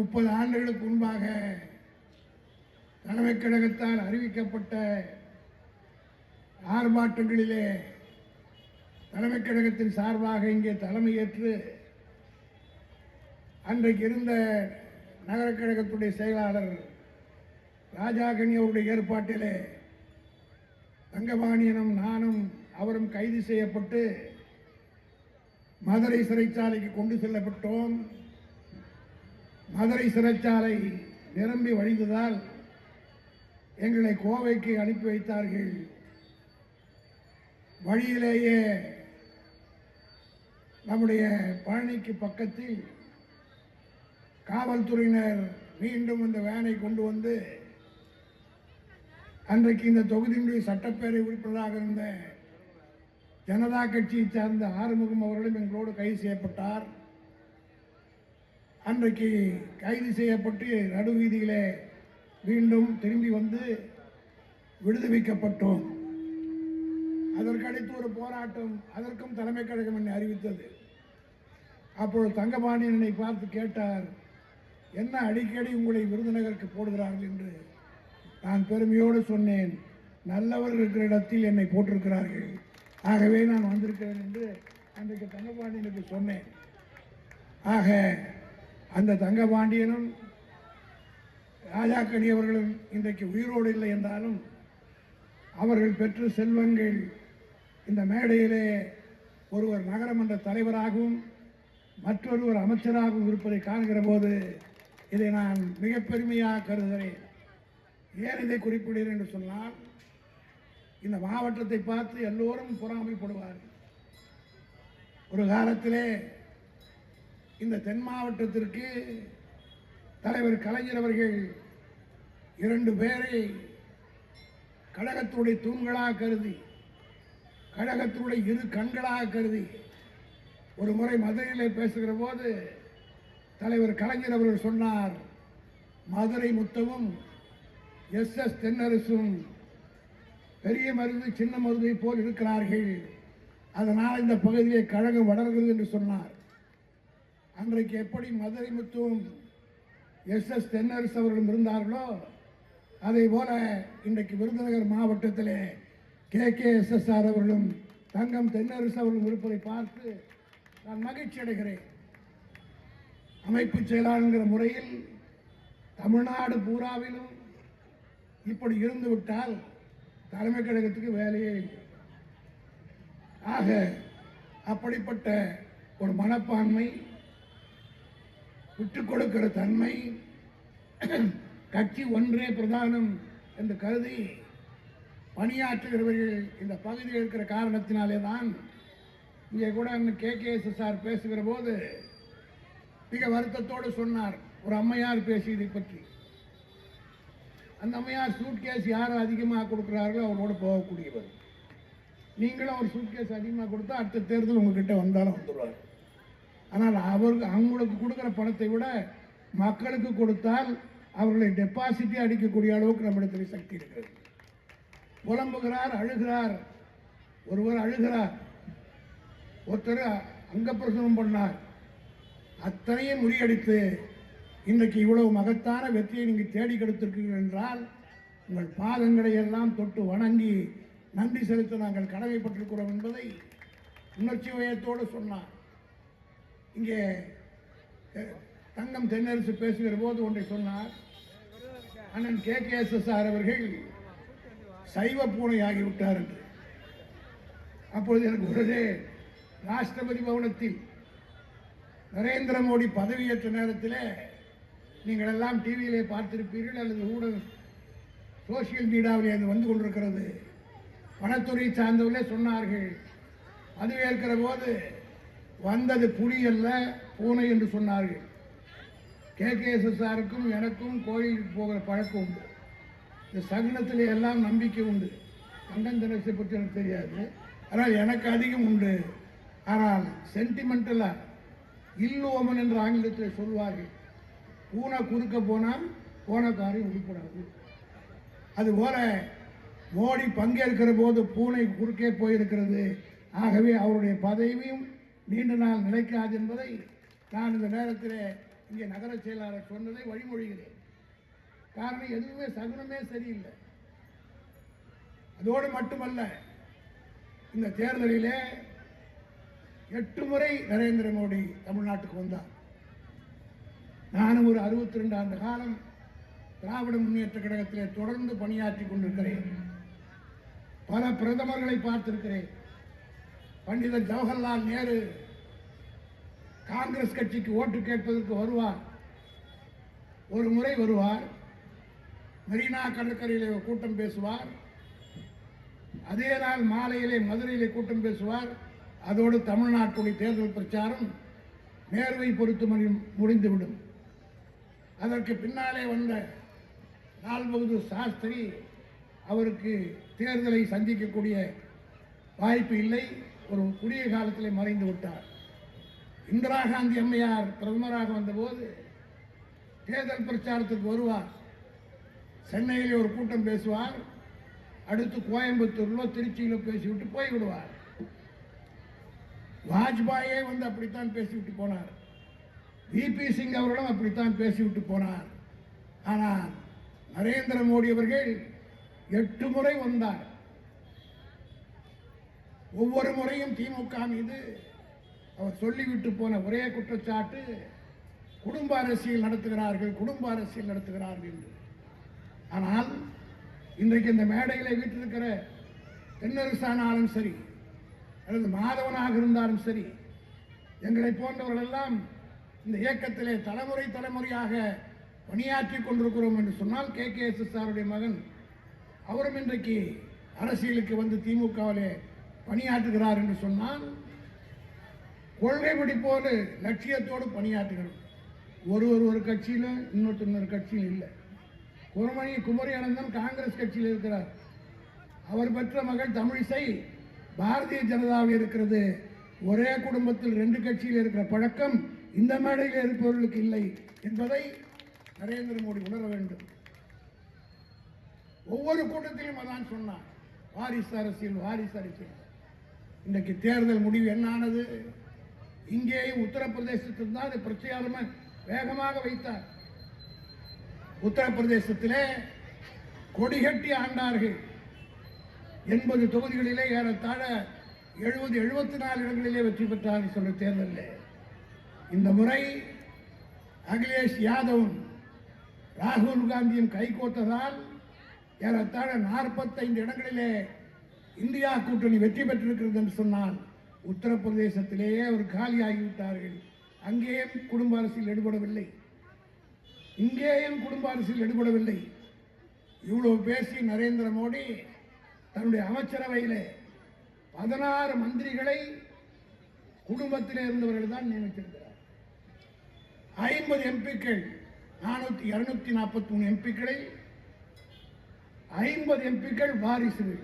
30 ஆண்டுகளுக்கு முன்பாக தலைமைக் கழகத்தால் அறிவிக்கப்பட்ட ஆர்ப்பாட்டங்களிலே தலைமைக் கழகத்தின் சார்பாக இங்கே தலைமையேற்று அன்றைக்கு இருந்த நகர கழகத்துடைய செயலாளர் ராஜாகனி அவருடைய ஏற்பாட்டிலே தங்கபாணியனும் நானும் அவரும் கைது செய்யப்பட்டு மதுரை சிறைச்சாலைக்கு கொண்டு செல்லப்பட்டோம். மதுரை சிறைச்சாலை நிரம்பி வழிந்ததால் எங்களை கோவைக்கு அனுப்பி வைத்தார்கள். வழியிலேயே நம்முடைய பழனிக்கு பக்கத்தில் காவல்துறையினர் மீண்டும் இந்த வேனை கொண்டு வந்து அன்றைக்கு இந்த தொகுதியினுடைய சட்டப்பேரவை உறுப்பினராக இருந்த ஜனதா கட்சியை சார்ந்த ஆறுமுகம் அவர்களும் எங்களோடு கைது செய்யப்பட்டார். அன்றைக்கு கைது செய்யப்பட்டு நடுவீதியிலே மீண்டும் திரும்பி வந்து விடுவிக்கப்பட்டோம். அதற்கடுத்து ஒரு போராட்டம், அதற்கும் தலைமை கழகம் என்னை அறிவித்தது. அப்பொழுது தங்கபாணியன் என்னை பார்த்து கேட்டார், என்ன அடிக்கடி உங்களை விருதுநகருக்கு போடுகிறார்கள் என்று. நான் பெருமையோடு சொன்னேன், நல்லவர்கள் இருக்கிற இடத்தில் என்னை போட்டிருக்கிறார்கள், ஆகவே நான் வந்திருக்கிறேன் என்று அன்றைக்கு தங்கபாண்டியனுக்கு சொன்னேன். ஆக அந்த தங்கபாண்டியனும் ராஜாக்கணி அவர்களும் இன்றைக்கு உயிரோடு இல்லை என்றாலும் அவர்கள் பெற்ற செல்வங்கள் இந்த மேடையிலே ஒருவர் நகரமன்ற தலைவராகவும் மற்றொருவர் அமைச்சராகவும் இருப்பதை காண்கிற போது இதை நான் மிக பெருமையாக கருதுகிறேன். ஏன் இதை குறிப்பிடுகிறேன் என்று சொன்னால், இந்த மாவட்டத்தை பார்த்து எல்லோரும் பொறாமைப்படுவார்கள். ஒரு காலத்திலே இந்த தென் மாவட்டத்திற்கு தலைவர் கலைஞர் அவர்கள் 2 பேரை கழகத்துடைய தூண்களாக கருதி, கழகத்துடைய 2 கண்களாக கருதி ஒரு முறை மதுரையிலே பேசுகிற போது தலைவர் கலைஞர் அவர்கள் சொன்னார், மதுரை முத்தமும் SS தென்னரசும் பெரிய மருது சின்ன மருதை போல் இருக்கிறார்கள், அதனால் இந்த பகுதியை கழகம் வளர்கிறது என்று சொன்னார். அன்றைக்கு எப்படி மதுரை முத்துவும் SS தென்னரசு அவர்களும் இருந்தார்களோ அதே போல இன்றைக்கு விருதுநகர் மாவட்டத்திலே KKSSR அவர்களும் தங்கம் தென்னரசு அவர்களும் இருப்பதை பார்த்து நான் மகிழ்ச்சி அடைகிறேன். அமைப்பு செயலாளர் முறையில் தமிழ்நாடு பூராவிலும் இப்படி இருந்துவிட்டால் தலைமை கழகத்துக்கு வேலையே இல்லை. ஆக அப்படிப்பட்ட ஒரு மனப்பான்மை, விட்டுக் கொடுக்கிற தன்மை, கட்சி ஒன்றே பிரதானம் என்று கருதி பணியாற்றுகிறவர்கள் இந்த பகுதியில் இருக்கிற காரணத்தினாலே தான் இங்கே கூட KKSSR பேசுகிற போது மிக வருத்தத்தோடு சொன்னார். ஒரு அம்மையார் பேசியதை பற்றி, அந்த அம்மையார் சூட்கேஸ் யார் அதிகமாக கொடுக்குறார்களோ அவரோடு போகக்கூடியவர். நீங்களும் ஒரு சூட்கேஸ் அதிகமாக கொடுத்தா அடுத்த தேர்தல் உங்ககிட்ட வந்தாலும் வந்துடுவார். ஆனால் அவங்களுக்கு கொடுக்குற பணத்தை விட மக்களுக்கு கொடுத்தால் அவர்களை டெபாசிட்டே அடிக்கக்கூடிய அளவுக்கு நம்மிடத்தில் சக்தி இருக்கிறது. புலம்புகிறார், அழுகிறார். ஒருவர் அழுகிறார், ஒருத்தர் அங்கப்பிரசவம் பண்ணார். அத்தனையும் முறியடித்து இன்றைக்கு இவ்வளவு மகத்தான வெற்றியை நீங்கள் தேடி கொடுத்திருக்கிறீர்கள் என்றால் உங்கள் பாதங்களை எல்லாம் தொட்டு வணங்கி நன்றி செலுத்த நாங்கள் கடமைப்பட்டிருக்கிறோம் என்பதை உணர்ச்சி வயத்தோடு சொன்னார். இங்கே தங்கம் தென்னரசு பேசுகிற போது ஒன்றை சொன்னார், அண்ணன் KKSSR அவர்கள் சைவ பூனை ஆகிவிட்டார் என்று. அப்பொழுது எனக்கு உடனே ராஷ்டிரபதி பவனத்தில் நரேந்திர மோடி பதவியேற்ற நேரத்தில் நீங்கள் எல்லாம் டிவியிலே பார்த்திருப்பீர்கள் அல்லது ஊடக சோசியல் மீடியாவிலே அது வந்து கொண்டிருக்கிறது. வனத்துறை சார்ந்தவர்களே சொன்னார்கள், பதவியேற்கிற போது வந்தது புலி அல்ல பூனை என்று சொன்னார்கள். KKSSRக்கும் எனக்கும் கோயிலுக்கு போகிற பழக்கம் உண்டு. இந்த சகுனத்திலே எல்லாம் நம்பிக்கை உண்டு. தங்கம் தென்னரசை பற்றி எனக்கு தெரியாது, ஆனால் எனக்கு அதிகம் உண்டு. ஆனால் சென்டிமெண்டலாக இல்லோமன் என்று ஆங்கிலத்தில் சொல்வார்கள், பூனை குறுக்க போனால் போன காரியம் உருப்படாது. அதுபோல மோடி பங்கேற்கிற போது பூனை குறுக்கே போயிருக்கிறது. ஆகவே அவருடைய பதவியும் நீண்ட நாள் நிலைக்காது என்பதை நான் இந்த நேரத்தில் இங்கே நகர செயலாளர் சொன்னதை வழிமொழிகிறேன். காரணம் எதுவுமே சகுனமே சரியில்லை. அதோடு மட்டுமல்ல, இந்த தேர்தலிலே 8 முறை நரேந்திர மோடி தமிழ்நாட்டுக்கு வந்தார். நானும் ஒரு 62 ஆண்டு காலம் திராவிட முன்னேற்ற கழகத்திலே தொடர்ந்து பணியாற்றி கொண்டிருக்கிறேன். பல பிரதமர்களை பார்த்திருக்கிறேன். பண்டிதர் ஜவஹர்லால் நேரு காங்கிரஸ் கட்சிக்கு ஓட்டு கேட்பதற்கு வருவார். ஒரு முறை வருவார், மெரினா கடற்கரையிலே கூட்டம் பேசுவார். அதே நாள் மாலையிலே மதுரையிலே கூட்டம் பேசுவார். அதோடு தமிழ்நாட்டுடைய தேர்தல் பிரச்சாரம் நேருவை பொறுத்து முடிந்துவிடும். அதற்கு பின்னாலே வந்த லால் பகதூர் சாஸ்திரி அவருக்கு தேர்தலை சந்திக்கக்கூடிய வாய்ப்பு இல்லை. ஒரு குறுகிய காலத்திலே மறைந்து விட்டார். இந்திரா காந்தி அம்மையார் பிரதமராக வந்தபோது தேர்தல் பிரச்சாரத்துக்கு வருவார். சென்னையிலே ஒரு கூட்டம் பேசுவார். அடுத்து கோயம்புத்தூர்லோ திருச்சியிலோ பேசிவிட்டு போய்விடுவார். வாஜ்பாயே வந்து அப்படித்தான் பேசிவிட்டு போனார். விபி சிங் அவர்களும் அப்படித்தான் பேசிவிட்டு போனார். ஆனால் நரேந்திர மோடி அவர்கள் 8 முறை வந்தார். ஒவ்வொரு முறையும் திமுக மீது அவர் சொல்லிவிட்டு போன ஒரே குற்றச்சாட்டு குடும்ப அரசியல் நடத்துகிறார்கள், குடும்ப அரசியல் நடத்துகிறார்கள் என்று. ஆனால் இன்றைக்கு இந்த மேடையில் வீட்டிருக்கிற தென்னரசானாலும் சரி அல்லது மாதவனாக இருந்தாலும் சரி, எங்களை போன்றவர்கள் எல்லாம் இந்த இயக்கத்திலே தலைமுறையாக பணியாற்றி கொண்டிருக்கிறோம் என்று சொன்னால், KKSSருடைய மகன் அவரும் இன்றைக்கு அரசியலுக்கு வந்து திமுகவிலே பணியாற்றுகிறார் என்று சொன்னால், கொள்கை பிடிப்போடு லட்சியத்தோடு பணியாற்றுகிறோம். ஒரு கட்சியிலும் இன்னொரு கட்சியும் இல்லை. குமரி அனந்தன் காங்கிரஸ் கட்சியில் இருக்கிறார். அவர் பெற்ற மகள் தமிழிசை பாரதிய ஜனதாவில் இருக்கிறது. ஒரே குடும்பத்தில் 2 கட்சியில் இருக்கிற பழக்கம் இந்த மேடையில் இருப்பவர்களுக்கு இல்லை என்பதை நரேந்திர மோடி உணர வேண்டும். ஒவ்வொரு கூட்டத்திலும் அதான் சொன்னார், வாரிசு அரசியல். இன்றைக்கு தேர்தல் முடிவு என்ன ஆனது? இங்கேயும் உத்தரப்பிரதேசத்தில் தான் அதை பிரச்சாரமாக வேகமாக வைத்தார். உத்தரப்பிரதேசத்திலே கொடிகட்டி ஆண்டார்கள். 80 தொகுதிகளிலே ஏறத்தாழ 74 இடங்களிலே வெற்றி பெற்றார்கள் சொல்ற தேர்தலில். இந்த முறை அகிலேஷ் யாதவும் ராகுல் காந்தியும் கைகோத்ததால் ஏறத்தாழ 45 இடங்களிலே இந்தியா கூட்டணி வெற்றி பெற்றிருக்கிறது என்று சொன்னால், உத்தரப்பிரதேசத்திலேயே ஒரு காலியாகிவிட்டார்கள். அங்கேயும் குடும்ப அரசியல் ஈடுபடவில்லை, இங்கேயும் குடும்ப அரசியல் ஈடுபடவில்லை. இவ்வளவு பேசி நரேந்திர மோடி தன்னுடைய அமைச்சரவையிலே 16 மந்திரிகளை குடும்பத்திலே இருந்தவர்கள் தான் நியமித்திருக்கிறார். 50 எம்பிக்கள் 243 எம்பிக்களில் 50 எம்பிக்கள் வாரிசுகள்.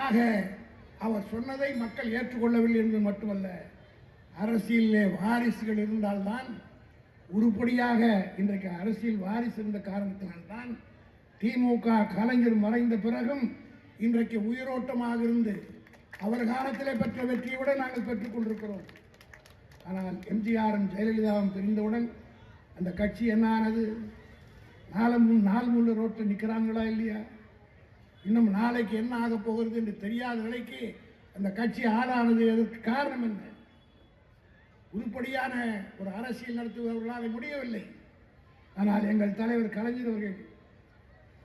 ஆக அவர் சொன்னதை மக்கள் ஏற்றுக்கொள்ளவில்லை என்பது மட்டுமல்ல, அரசியலிலே வாரிசுகள் இருந்தால்தான் உருப்படியாக, இன்றைக்கு அரசியல் வாரிசு இருந்த காரணத்தினால்தான் திமுக கலைஞர் மறைந்த பிறகும் இன்றைக்கு உயிரோட்டமாக இருந்து அவர் காலத்திலே பெற்ற வெற்றியை விட நாங்கள் பெற்றுக் கொண்டிருக்கிறோம். ஆனால் எம்ஜிஆரும் ஜெயலலிதாவும் பிரிந்தவுடன் அந்த கட்சி என்ன ஆனது? நாள் முள்ள ரோட்டில் நிற்கிறாங்களா இல்லையா? இன்னும் நாளைக்கு என்ன ஆக போகிறது என்று தெரியாத நிலைக்கு அந்த கட்சி ஆளானது. அதற்கு காரணம் என்ன? உருப்படியான ஒரு அரசியல் நடத்துபவர்களால் முடியவில்லை. ஆனால் எங்கள் தலைவர் கலைஞர் அவர்கள்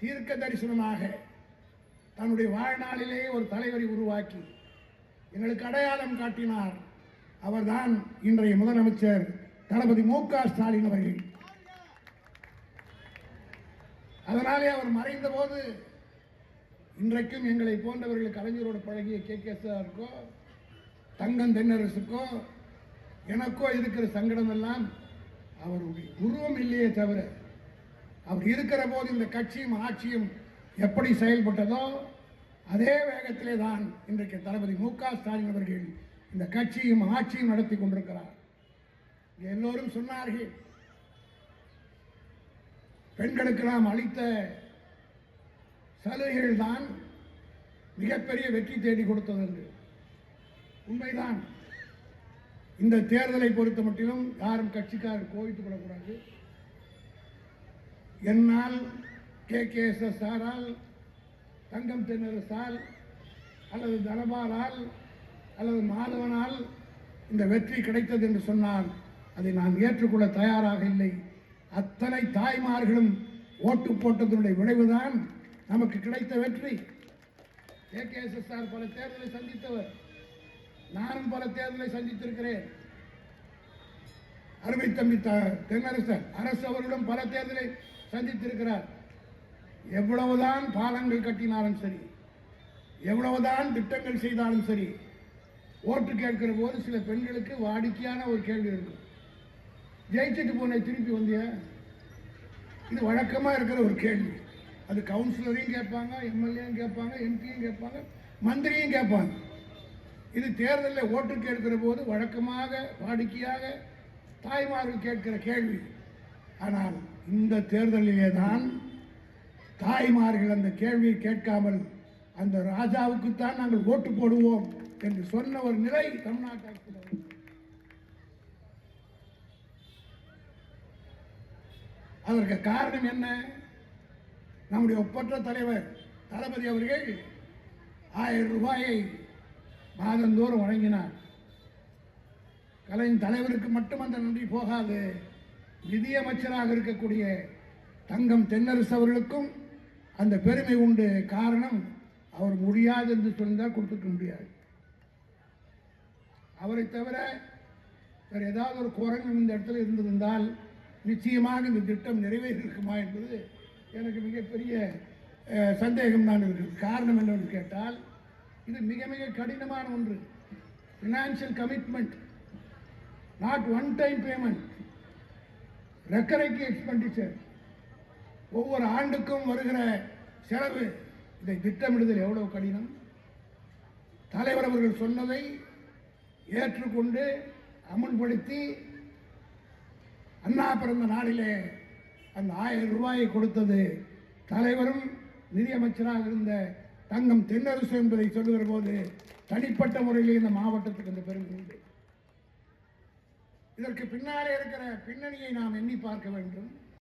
தீர்க்க தரிசனமாக தன்னுடைய வாழ்நாளிலேயே ஒரு தலைவரை உருவாக்கி எங்களுக்கு அடையாளம் காட்டினார். அவர்தான் இன்றைய முதலமைச்சர் தளபதி மு.க. ஸ்டாலின் அவர்கள். அதனாலே அவர் மறைந்த போது இன்றைக்கும் எங்களை போன்றவர்கள் கலைஞரோடு பழகிய KKSருக்கோ தங்கம் தென்னரசுக்கோ எனக்கோ இருக்கிற சங்கடம் எல்லாம் அவருடைய உருவம் இல்லையே தவிர, அவர் இருக்கிற போது இந்த கட்சியும் ஆட்சியும் எப்படி செயல்பட்டதோ அதே வேகத்திலே தான் இன்றைக்கு தளபதி மு.க. ஸ்டாலின் அவர்கள் இந்த கட்சியும் ஆட்சியும் நடத்தி கொண்டிருக்கிறார். எல்லோரும் சொன்னார்கள், பெண்களுக்கு நாம் அளித்த சலுகைகள் தான் மிகப்பெரிய வெற்றி தேடி கொடுத்தது என்று. உண்மைதான். இந்த தேர்தலை பொறுத்த மட்டிலும் யாரும் கட்சிக்காரர் கோவித்துக் கொள்ளக்கூடாது. என்னால் KKSSரால், தங்கம் தென்னரசால் அல்லது தனபாலால் அல்லது மாதவனால் இந்த வெற்றி கிடைத்தது என்று சொன்னால் அதை நான் ஏற்றுக்கொள்ள தயாராக இல்லை. அத்தனை தாய்மார்களும் ஓட்டு போட்டதனுடைய விளைவுதான் நமக்கு கிடைத்த வெற்றி. KKSSR பல தேர்தலை சந்தித்தவர், நானும் பல தேர்தலை சந்தித்திருக்கிறேன். அருமை தம்பி தென்னரசர் அரசு அவர்களும் பல தேர்தலை சந்தித்திருக்கிறார். எவ்வளவுதான் பாலங்கள் கட்டினாலும் சரி, எவ்வளவுதான் திட்டங்கள் செய்தாலும் சரி, ஓட்டு கேட்கிற போது சில பெண்களுக்கு வாடிக்கையான ஒரு கேள்வி இருக்கும். ஜெயிச்சுட்டு போன திருப்பி வந்தியா? இது வழக்கமாக இருக்கிற ஒரு கேள்வி. அது கவுன்சிலரையும் கேட்பாங்க, எம்எல்ஏயும் கேட்பாங்க, எம்பியும் கேட்பாங்க, மந்திரியும் கேட்பாங்க. இது தேர்தலில் ஓட்டு கேட்கிற போது வழக்கமாக வாடிக்கையாக தாய்மார்கள் கேட்கிற கேள்வி. ஆனால் இந்த தேர்தலிலே தான் தாய்மார்கள் அந்த கேள்வியை கேட்காமல் அந்த ராஜாவுக்குத்தான் நாங்கள் ஓட்டு போடுவோம் என்று சொன்ன ஒரு நிலை தமிழ்நாட்டில். அதற்கு காரணம் என்ன? நம்முடைய ஒப்பற்ற தலைவர் தளபதி அவர்கள் 1000 ரூபாயை மாதந்தோறும் வழங்கினார். கலைஞர் தலைவருக்கு மட்டும் அந்த நன்றி போகாது, நிதியமைச்சராக இருக்கக்கூடிய தங்கம் தென்னரசு அவர்களுக்கும் அந்த பெருமை உண்டு. காரணம், அவர் முடியாது என்று சொன்னால் கொடுத்துக்க முடியாது. அவரை தவிர வேறு ஏதாவது ஒரு குரங்கு இந்த இடத்துல இருந்திருந்தால் நிச்சயமாக இந்த திட்டம் நிறைவேறியிருக்குமா என்பது எனக்கு மிகப்பெரிய சந்தேகம் தான் இருக்குது. காரணம் என்னவென்று கேட்டால், இது மிக மிக கடினமான ஒன்று. Financial commitment, not one time payment, recurring expenditure, ஒவ்வொரு ஆண்டுக்கும் வருகிற செலவு. இதை திட்டமிடுதல் எவ்வளவு கடினம். தலைவர் அவர்கள் சொன்னதை ஏற்றுக்கொண்டு அமுல்படுத்தி அண்ணா பிறந்த நாளிலே அந்த 1000 ரூபாயை கொடுத்தது தலைவரும் நிதியமைச்சராக இருந்த தங்கம் தென்னரசு என்பதை சொல்லுகிற போது தனிப்பட்ட முறையில் இந்த மாவட்டத்துக்கு அந்த பெருமை உண்டு. இதற்கு பின்னாலே இருக்கிற பின்னணியை நாம் எண்ணி பார்க்க வேண்டும்.